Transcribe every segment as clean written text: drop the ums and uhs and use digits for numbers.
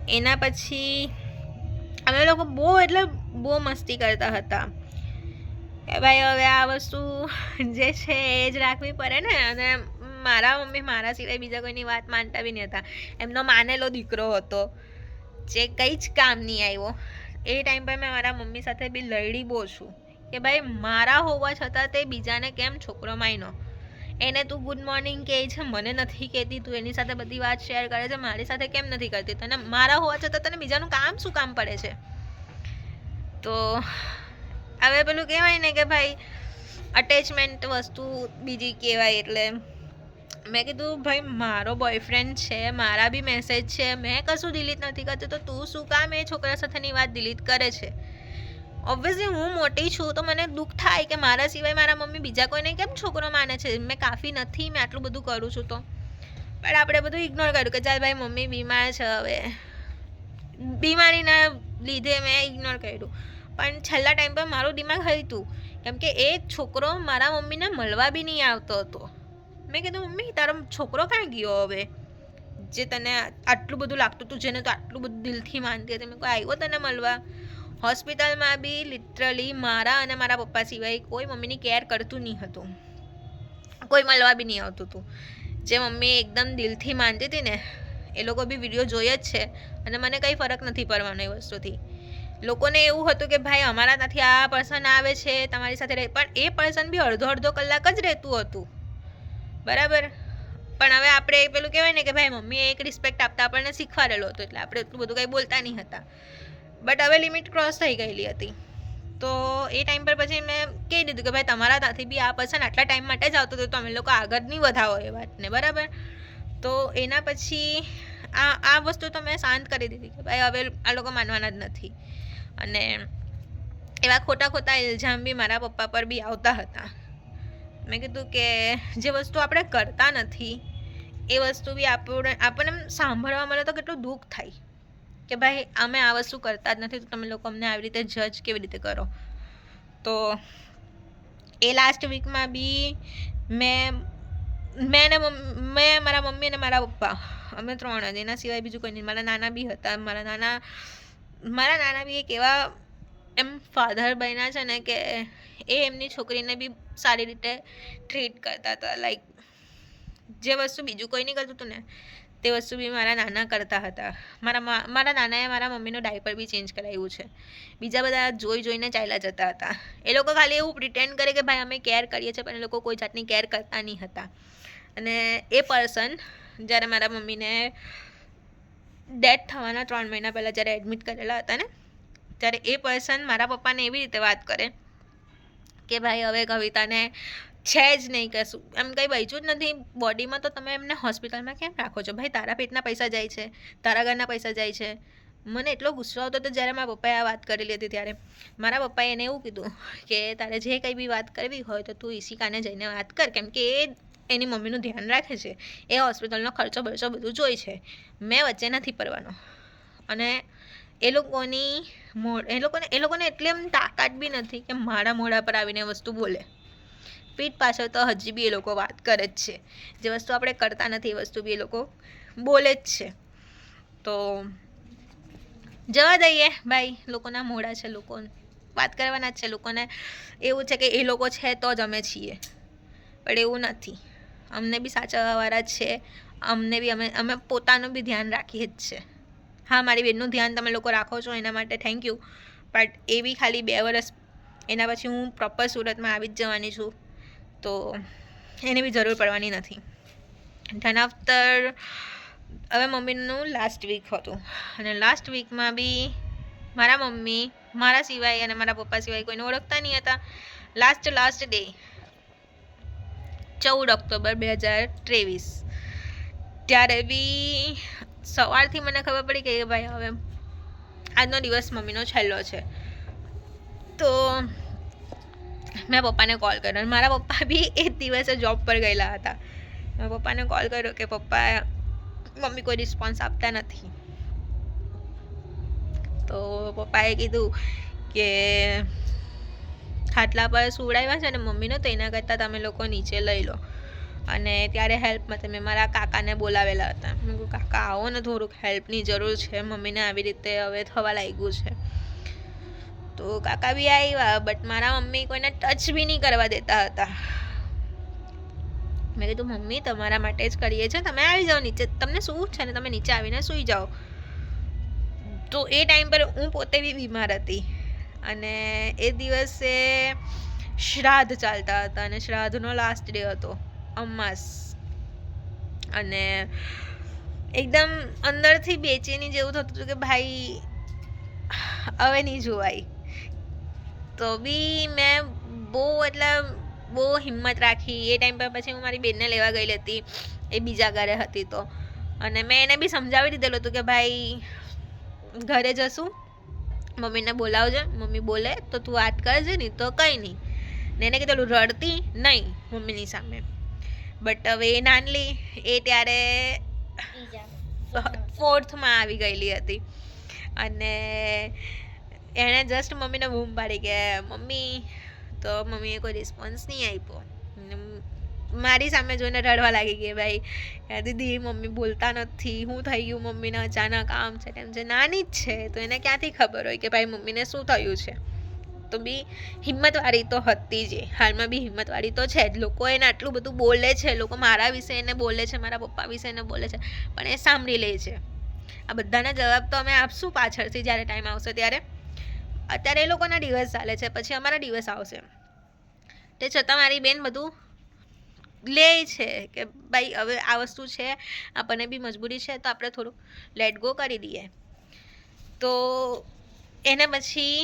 એના પછી અમે લોકો બહુ મસ્તી કરતા હતા કે ભાઈ હવે આ વસ્તુ જે છે એ જ રાખવી પડે ને. અને મારા મમ્મી મારા સિવાય બીજા કોઈની વાત માનતા બી નહીં હતા. એમનો માનેલો દીકરો હતો જે કંઈ જ કામ નહીં આવ્યો. એ ટાઈમ પર મેં મારા મમ્મી સાથે બી લડી બહુ છું કે ભાઈ મારા હોવા છતાં તે બીજાને કેમ છોકરો માન્યો. એને તું ગુડ મોર્નિંગ કહે છે, મને નથી કહેતી. તું એની સાથે બધી વાત શેર કરે છે, મારી સાથે કેમ નથી કરતી. તને મારા હોવા છતાં તને બીજાનું કામ શું કામ પડે છે. તો હવે પેલું કહેવાય ને કે ભાઈ અટેચમેન્ટ વસ્તુ બીજી કહેવાય. એટલે મેં કીધું ભાઈ મારો બોયફ્રેન્ડ છે, મારા બી મેસેજ છે, મેં કશું ડિલીટ નથી કરતી, તો તું શું કામ એ છોકરા સાથેની વાત ડિલીટ કરે છે. ઓબ્વિયસલી હું મોટી છું તો મને દુઃખ થાય કે મારા સિવાય મારા મમ્મી બીજા કોઈને કેમ છોકરો માને છે. મેં કાફી નથી, મેં આટલું બધું કરું છું તો. પણ આપણે બધું ઇગ્નોર કર્યું કે ચાલ ભાઈ મમ્મી બીમાર છે, હવે બીમારીના લીધે મેં ઇગ્નોર કર્યું. પણ છેલ્લા ટાઈમ પર મારું દિમાગ હતું કેમ કે એ છોકરો મારા મમ્મીને મળવા બી નહીં આવતો હતો. મેં કીધું મમ્મી તારો છોકરો ક્યાં ગયો હવે, જે તને આટલું બધું લાગતું હતું, જેને તો આટલું બધું દિલથી માનતી હતી. મેં કોઈ આવ્યો તને મળવા? હોસ્પિટલમાં બી લિટરલી મારા અને મારા પપ્પા સિવાય કોઈ મમ્મીની કેર કરતું નહીં હતું. કોઈ મળવા બી નહીં આવતું હતું. જે મમ્મી એકદમ દિલથી માનતી હતી ને એ લોકો બી વિડીયો જોઈએ જ છે અને મને કંઈ ફરક નથી પડવાનો એ વસ્તુથી. લોકોને એવું હતું કે ભાઈ અમારા ત્યાંથી આ પર્સન આવે છે તમારી સાથે રહે, પણ એ પર્સન બી અડધો કલાક જ રહેતું હતું, બરાબર. પણ હવે આપણે પેલું કહેવાય ને કે ભાઈ મમ્મીએ એક રિસ્પેક્ટ આપતા આપણને શીખવાડેલો હતો, એટલે આપણે એટલું બધું કંઈ બોલતા નહીં હતા. બટ હવે લિમિટ ક્રોસ થઈ ગયેલી હતી. તો એ ટાઈમ પર પછી મેં કહી દીધું કે ભાઈ તમારા ત્યાંથી બી આ પર્સન આટલા ટાઈમ માટે જ આવતો હતો, તો અમે લોકો આગળ નહીં વધાવો એ વાતને, બરાબર. તો એના પછી આ વસ્તુ તો મેં શાંત કરી દીધી કે ભાઈ હવે આ લોકો માનવાના જ નથી. અને એવા ખોટા ઇલ્ઝામ બી મારા પપ્પા પર બી આવતા હતા. મેં કીધું કે જે વસ્તુ આપણે કરતા નથી એ વસ્તુ બી આપણને સાંભળવા મળે તો કેટલું દુઃખ થાય કે ભાઈ અમે આ વસ્તુ કરતા જ નથી, તો તમે લોકો અમને આવી રીતે જજ કેવી રીતે કરો. તો એ લાસ્ટ વીકમાં બી મેં મારા મમ્મી અને મારા પપ્પા અમે 3 જ, એના સિવાય બીજું કોઈ નહીં. મારા નાના બી હતા. મારા નાના બી એક એવા એમ ફાધર બન્યા છે ને કે એ એમની છોકરીને બી સારી રીતે ટ્રીટ કરતા હતા. લાઈક જે વસ્તુ બીજું કોઈ નહીં કરતું હતું ને તે વસ્તુ બી મારા નાના કરતા હતા. મારા નાનાએ મારા મમ્મીનું ડાયપર બી ચેન્જ કરાવ્યું છે. બીજા બધા જોઈને ચાલ્યા જતા હતા. એ લોકો ખાલી એવું પ્રિટેન્ડ કરે કે ભાઈ અમે કેર કરીએ છીએ, પણ એ લોકો કોઈ જાતની કેર કરતા નહીં હતા. અને એ પર્સન જ્યારે મારા મમ્મીને ડેથ થવાના 3 મહિના પહેલાં જ્યારે એડમિટ કરેલા હતા ને, ત્યારે એ પર્સન મારા પપ્પાને એવી રીતે વાત કરે કે ભાઈ હવે કવિતાને છે જ નહીં, કશું એમ કંઈ બચ્યું જ નથી બોડીમાં, તો તમે એમને હોસ્પિટલમાં કેમ રાખો છો? ભાઈ તારા પેટના પૈસા જાય છે, તારા ઘરના પૈસા જાય છે. મને એટલો ગુસ્સો આવતો હતો જ્યારે મારા પપ્પાએ આ વાત કરેલી હતી. ત્યારે મારા પપ્પાએ એને એવું કીધું કે તારે જે કંઈ બી વાત કરવી હોય તો તું ઈશિકાને જઈને વાત કર, કેમ કે એ એની મમ્મીનું ધ્યાન રાખે છે, એ હોસ્પિટલનો ખર્ચો બધું જોઈ છે, મેં વચ્ચે નથી પડવાનો. અને એ લોકોને એટલી એમ તાકાત બી નથી કે મારા મોઢા પર આવીને વસ્તુ બોલે. પીઠ પાછળ તો હજી બી એ લોકો વાત કરે જ છે. જે વસ્તુ આપણે કરતા નથી એ વસ્તુ બી એ લોકો બોલે જ છે. તો જવા દઈએ ભાઈ, લોકોના મોઢા છે, લોકો વાત કરવાના જ છે. લોકોને એવું છે કે એ લોકો છે તો જ અમે છીએ, પણ એવું નથી. અમને બી સાચવવાવાળા જ છે. અમને બી અમે પોતાનું બી ધ્યાન રાખીએ જ છે. હા, મારી બેનનું ધ્યાન તમે લોકો રાખો છો એના માટે થેન્ક યુ, બટ એ બી ખાલી 2 વર્ષ, એના પછી હું પ્રોપર સુરતમાં આવી જ જવાની છું, તો એને બી જરૂર પડવાની નથી. ધન આફ્ટર હવે મમ્મીનું લાસ્ટ વીક હતું અને લાસ્ટ વીકમાં બી મારા મમ્મી મારા સિવાય અને મારા પપ્પા સિવાય કોઈને ઓળખતા નહીં હતા. લાસ્ટ ડે 14 ઓક્ટોબર 2023, ત્યારે બી સવારથી મને ખબર પડી કે ભાઈ હવે આજનો દિવસ મમ્મીનો છેલ્લો છે. તો મેં પપ્પાને કોલ કર્યો અને મારા પપ્પા બી એ દિવસે જોબ પર ગયેલા હતા. મેં પપ્પાને કોલ કર્યો કે પપ્પા મમ્મી કોઈ રિસ્પોન્સ આપતા નથી. તો પપ્પાએ કીધું કે ખાટલા પર સુવડાવ્યા છે ને મમ્મીને, તો એના કરતાં તમે લોકો નીચે લઈ લો. અને ત્યારે હેલ્પ માટે મેં મારા કાકાને બોલાવેલા હતા. મેં કહ્યું કાકા આવો ને, થોડુંક હેલ્પની જરૂર છે, મમ્મીને આવી રીતે હવે થવા લાગ્યું છે. તો કાકા બી આવ્યા, બટ મારા મમ્મી કોઈને ટચ બી નહીં કરવા દેતા હતા. મેં કીધું મમ્મી તમારા માટે જ કરીએ છીએ, તમે આવી જાઓ નીચે, તમને શું છે ને તમે નીચે આવીને સૂઈ જાઓ. તો એ ટાઈમ પર હું પોતે બી બીમાર હતી અને એ દિવસે શ્રાદ્ધ ચાલતા હતા અને શ્રાદ્ધનો લાસ્ટ ડે હતો, અમાસ. અને એકદમ અંદરથી બેચેની જેવું થતું હતું કે ભાઈ હવે નહીં જોવાય. તો બી મેં બહુ હિંમત રાખી. એ ટાઈમ પર પછી હું મારી બેનને લેવા ગયેલી હતી, એ બીજા ઘરે હતી. તો અને મેં એને બી સમજાવી દીધેલું હતું કે ભાઈ ઘરે જશું, મમ્મીને બોલાવજે, મમ્મી બોલે તો તું વાત કરજે, નહીં તો કંઈ નહીં. ને એને કીધેલું રડતી નહીં મમ્મીની સામે. બટ હવે એ નાનલી, એ ત્યારે 4th આવી ગયેલી હતી અને એણે જસ્ટ મમ્મીને બૂમ પાડી કે મમ્મી, તો મમ્મીએ કોઈ રિસ્પોન્સ નહીં આપ્યો. મારી સામે જોઈને રડવા લાગી ગઈ, ભાઈ દીદી મમ્મી બોલતા નથી, શું થઈ ગયું મમ્મીને અચાનક, આમ છે તેમ છે. નાની જ છે તો એને ક્યાંથી ખબર હોય કે ભાઈ મમ્મીને શું થયું છે. તો બી હિંમતવાળી તો હતી જ, હાલમાં બી હિંમતવાળી તો છે જ. લોકો એને આટલું બધું બોલે છે, લોકો મારા વિશે એને બોલે છે, મારા પપ્પા વિશે એને બોલે છે, પણ એ સાંભળી લે છે. આ બધાના જવાબ તો અમે આપશું પાછળથી, જ્યારે ટાઈમ આવશે ત્યારે. અત્યારે એ લોકોના દિવસ ચાલે છે, પછી અમારા દિવસ આવશે. તે છતાં મારી બેન બધું લે છે કે ભાઈ હવે આ વસ્તુ છે, આપણને બી મજબૂરી છે, તો આપણે થોડું લેટ ગો કરી દઈએ. તો એને પછી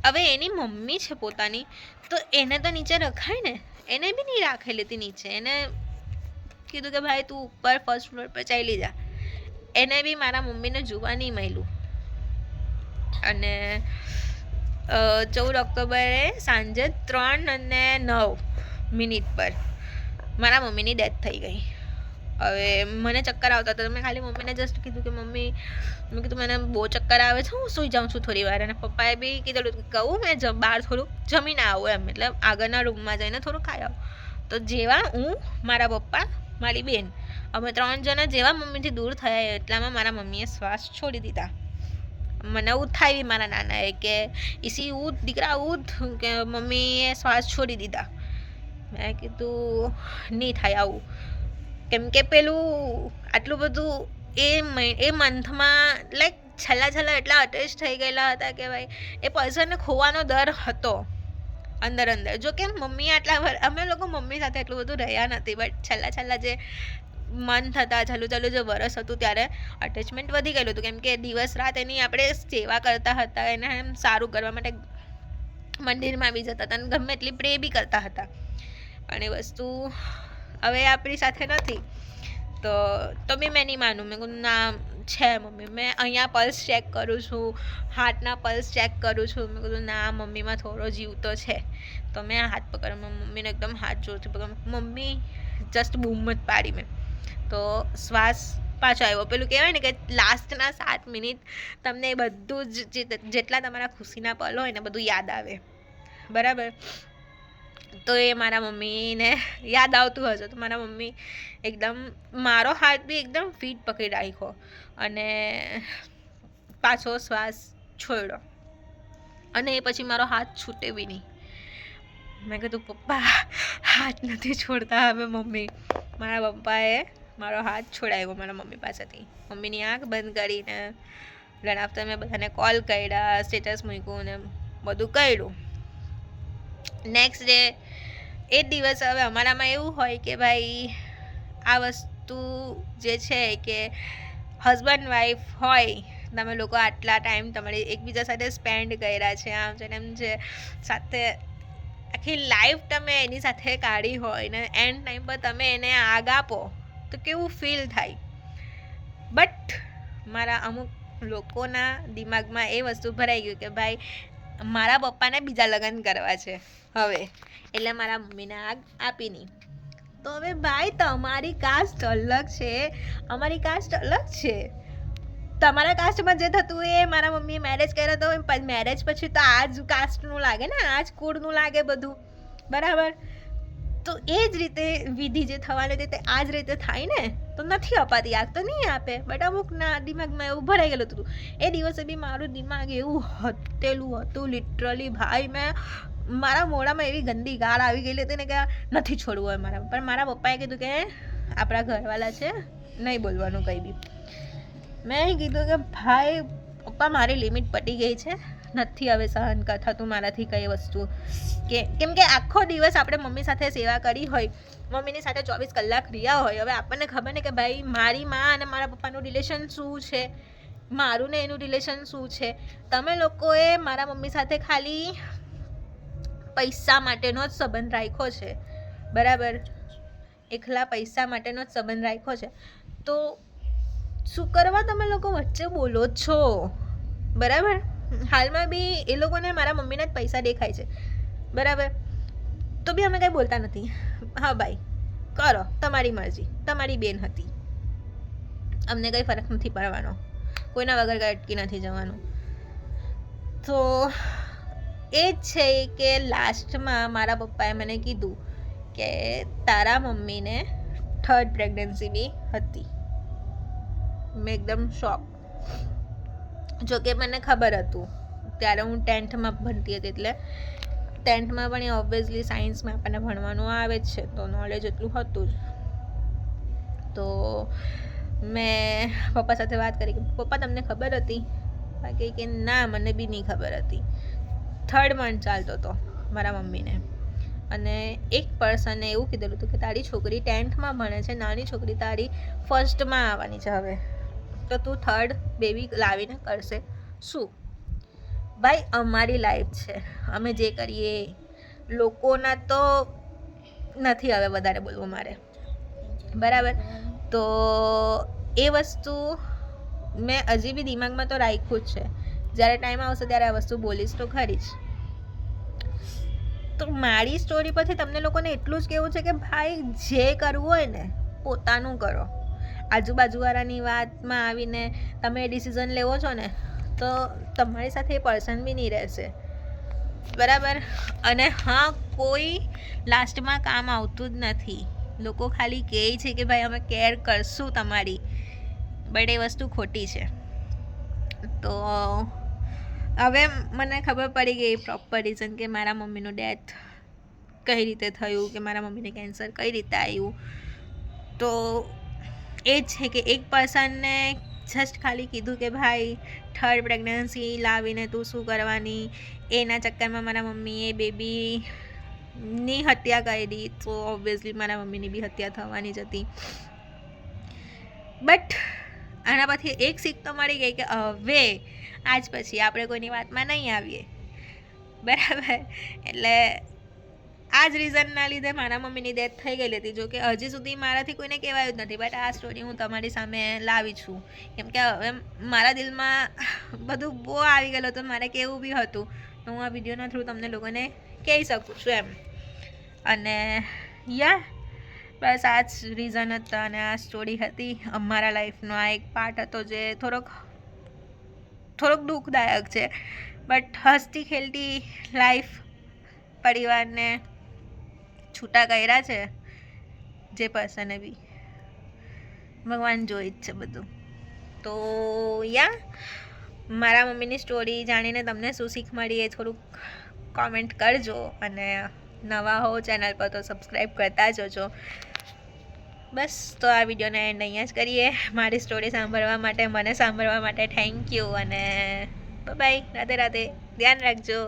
હવે એની મમ્મી છે પોતાની, તો એને તો નીચે રખાય ને, એને બી નહીં રાખેલી હતી નીચે. એને કીધું કે ભાઈ તું ઉપર ફર્સ્ટ ફ્લોર પર ચાલી જા. એને બી મારા મમ્મીને જોવા નહીં મળ્યું. અને 14 ઓક્ટોબરે સાંજે 3:09 પર મારા મમ્મીની ડેથ થઈ ગઈ. હવે મને ચક્કર આવતા હતા, મેં ખાલી મમ્મીને જસ્ટ કીધું કે મમ્મી, મેં કીધું મને બહુ ચક્કર આવે છે, હું સૂઈ જાઉં છું થોડી વાર. અને પપ્પાએ બી કીધેલું કે કહું મેં બહાર થોડુંક જમીને આવું એમ, એટલે આગળના રૂમમાં જઈને થોડું ખાઈ આવું. તો જેવા હું, મારા પપ્પા, મારી બેન, અમે 3 જણા જેવા મમ્મીથી દૂર થયા એટલામાં મારા મમ્મીએ શ્વાસ છોડી દીધા. મને ઉઠાવી મારા નાનાએ કે ઈસી ઉઠ દીકરા ઉઠ, કે મમ્મીએ શ્વાસ છોડી દીધા. મેં કીધું નહીં થાય આવું, કેમ કે પેલું આટલું બધું એ મંથમાં લાઈક છેલ્લા એટલા અટેચ થઈ ગયેલા હતા કે ભાઈ એ પર્સનને ખોવાનો ડર હતો અંદર. જો કે મમ્મી અમે લોકો મમ્મી સાથે એટલું બધું રહ્યા નથી, બટ છેલ્લા જે મંથ હતા, ચાલુ જે વરસ હતું, ત્યારે અટેચમેન્ટ વધી ગયેલું હતું. કેમ કે દિવસ રાત એની આપણે સેવા કરતા હતા, એને એમ સારું કરવા માટે મંદિરમાં આવી જતા હતા અને ગમે એટલી પ્રે બી કરતા હતા. પણ એ વસ્તુ હવે આપણી સાથે નથી. તો બી મેં નહીં માનું. મેં કહું ના છે મમ્મી, મેં અહીંયા પલ્સ ચેક કરું છું, હાર્ટના પલ્સ ચેક કરું છું. મેં કીધું ના મમ્મીમાં થોડો જીવ તો છે. તો મેં હાથ પકડ્યો, મમ્મીને એકદમ હાથ જોરથી પકડ. મમ્મી જસ્ટ બૂમ જ પાડી મેં. તો શ્વાસ પાછો આવ્યો. પેલું કહેવાય ને કે લાસ્ટના 7 મિનિટ તમને એ બધું જ જેટલા તમારા ખુશીના પલ હોય ને બધું યાદ આવે, બરાબર. તો એ મારા મમ્મીને યાદ આવતું હશે. તો મારા મમ્મી એકદમ મારો હાથ બી એકદમ ફીટ પકડી રાખ્યો અને પાછો શ્વાસ છોડ્યો. અને એ પછી મારો હાથ છૂટે બી નહીં. મેં કીધું પપ્પા હાથ નથી છોડતા હવે મમ્મી. મારા પપ્પાએ મારો હાથ છોડાવ્યો મારા મમ્મી પાસેથી. મમ્મીની આંખ બંધ કરીને લડાવતા મેં બધાને કોલ કર્યા, સ્ટેટસ મૂક્યું ને બધું કર્યું. નેક્સ્ટ ડે એ દિવસ હવે અમારામાં એવું હોય કે ભાઈ આ વસ્તુ જે છે કે હસબન્ડ વાઈફ હોય, તમે લોકો આટલા ટાઈમ તમારી એકબીજા સાથે સ્પેન્ડ કર્યા છે, આમ છે એમ છે, સાથે આખી લાઈફ તમે એની સાથે કાઢી હોય ને એન્ડ ટાઈમ પર તમે એને આગ આપો તો કેવું ફીલ થાય. બટ મારા અમુક લોકોના દિમાગમાં એ વસ્તુ ભરાઈ ગયું કે ભાઈ મારા પપ્પાને બીજા લગ્ન કરવા છે હવે, એટલે મારા મમ્મીને આગ આપી નહીં. તો હવે ભાઈ તમારી કાસ્ટ અલગ છે, અમારી કાસ્ટ અલગ છે. તમારા કાસ્ટમાં જે થતું એ મારા મમ્મીએ મેરેજ કર્યા તો મેરેજ પછી તો આ જ કાસ્ટનું લાગે ને, આ જ કુળનું લાગે બધું, બરાબર. તો એ જ રીતે વિધિ જે થવાની હતી તે આ જ રીતે થાય ને, તો નથી અપાતી. આ તો નહીં આપે, બટ અમુકના દિમાગમાં એવું ભરાઈ ગયેલું હતું. એ દિવસે બી મારું દિમાગ એવું હતેલું હતું લિટરલી ભાઈ. મારા મોઢામાં એવી ગંદી ગાળ આવી ગયેલી હતી ને કે નથી છોડવું હોય મારા. પણ મારા પપ્પાએ કીધું કે આપણા ઘરવાળા છે, નહીં બોલવાનું કંઈ બી. મેં કીધું કે ભાઈ પપ્પા મારી લિમિટ પતી ગઈ છે, નથી હવે સહન થતું મારાથી કઈ વસ્તુ. કેમ કે આખો દિવસ આપણે મમ્મી સાથે સેવા કરી હોય, મમ્મીની સાથે 24 કલાક રહ્યા હોય. હવે આપણને ખબર ને કે ભાઈ મારી માં અને મારા પપ્પાનું રિલેશન શું છે, મારું ને એનું રિલેશન શું છે. તમે લોકોએ મારા મમ્મી સાથે ખાલી પૈસા માટેનો જ સંબંધ રાખ્યો છે, બરાબર? એકલા પૈસા માટેનો જ સંબંધ રાખ્યો છે. તો શું કરવા તમે લોકો વચ્ચે બોલો છો, બરાબર? હાલમાં બી એ લોકોને મારા મમ્મીના જ પૈસા દેખાય છે, બરાબર? તો બી અમે કંઈ બોલતા નથી. હા ભાઈ કરો, તમારી મરજી, તમારી બેન હતી, અમને કંઈ ફરક નથી પડવાનો, કોઈના વગર કંઈ અટકી નથી જવાનું. તો એ જ છે કે લાસ્ટમાં મારા પપ્પાએ મને કીધું કે તારા મમ્મીને 3rd પ્રેગ્નન્સી બી હતી. મેં એકદમ શોક. જોકે મને ખબર હતું ત્યારે હું 10th ભણતી હતી, એટલે 10th પણ એ ઓબ્વિયસલી સાયન્સમાં આપણને ભણવાનું આવે જ છે, તો નોલેજ એટલું હતું જ. તો મેં પપ્પા સાથે વાત કરી કે પપ્પા તમને ખબર હતી? બાકી કે ના મને બી નહીં ખબર હતી. 3rd મંથ ચાલતો હતો મારા મમ્મીને, અને એક પર્સને એવું કીધેલું હતું કે તારી છોકરી 10th ભણે છે, નાની છોકરી તારી 1st આવવાની છે હવે, તો તું 3rd બેબી લાવીને કરશે શું? ભાઈ અમારી લાઈફ છે, અમે જે કરીએ. લોકોના તો નથી હવે વધારે બોલવું મારે, બરાબર? તો એ વસ્તુ મેં હજી બી દિમાગમાં તો રાખ્યું જ છે. જ્યારે ટાઈમ આવશે ત્યારે આ વસ્તુ બોલીશ તો ખરી જ. તો મારી સ્ટોરી પરથી તમને લોકોને એટલું જ કહેવું છે કે ભાઈ જે કરવું હોય ને પોતાનું કરો. આજુબાજુવાળાની વાતમાં આવીને તમે ડિસિઝન લેવો છો ને, તો તમારી સાથે એ પર્સન બી નહીં રહેશે, બરાબર? અને હા, કોઈ લાસ્ટમાં કામ આવતું જ નથી. લોકો ખાલી કહે છે કે ભાઈ અમે કેર કરશું તમારી, બટ એ વસ્તુ ખોટી છે. તો હવે મને ખબર પડી ગઈ પ્રોપર રીઝન કે મારા મમ્મીનું ડેથ કઈ રીતે થયું, કે મારા મમ્મીને કેન્સર કઈ રીતે આવ્યું. તો એ જ છે કે એક પર્સનને જસ્ટ ખાલી કીધું કે ભાઈ 3rd પ્રેગ્નન્સી લાવીને તું શું કરવાની. એના ચક્કરમાં મારા મમ્મીએ બેબીની હત્યા કરી, તો ઓબ્વિયસલી મારા મમ્મીની બી હત્યા થવાની જ હતી. બટ આના પછી એક શીખ તો મળી ગઈ કે હવે આજ પછી આપણે કોઈની વાતમાં નહીં આવીએ, બરાબર? એટલે આ જ રીઝનના લીધે મારા મમ્મીની ડેથ થઈ ગયેલી હતી. જો કે હજી સુધી મારાથી કોઈને કહેવાયું જ નથી, બટ આ સ્ટોરી હું તમારી સામે લાવી છું કેમ કે હવે મારા દિલમાં બધું બહુ આવી ગયેલું હતું, મારે કેવું બી હતું. તો હું આ વિડીયોના થ્રુ તમને લોકોને કહી શકું છું એમ. અને બસ આ જ રીઝન હતા અને આ સ્ટોરી હતી. અમારા લાઈફનો આ એક પાર્ટ હતો જે થોડોક દુઃખદાયક છે, બટ હસતી ખેલતી લાઈફ પરિવારને છૂટા કર્યા છે જે પર્સને બી. ભગવાન જોઈ જ છે બધું. તો મારા મમ્મીની સ્ટોરી જાણીને તમને શું શીખ મળી એ થોડુંક કોમેન્ટ કરજો, અને નવા હો ચેનલ પર તો સબસ્ક્રાઈબ કરતા જજો. બસ તો આ વિડીયોને એન્ડ અહીંયા જ કરીએ. મારી સ્ટોરી સાંભળવા માટે, મને સાંભળવા માટે થેન્ક યુ, અને બાય, રાધે રાધે, ધ્યાન રાખજો.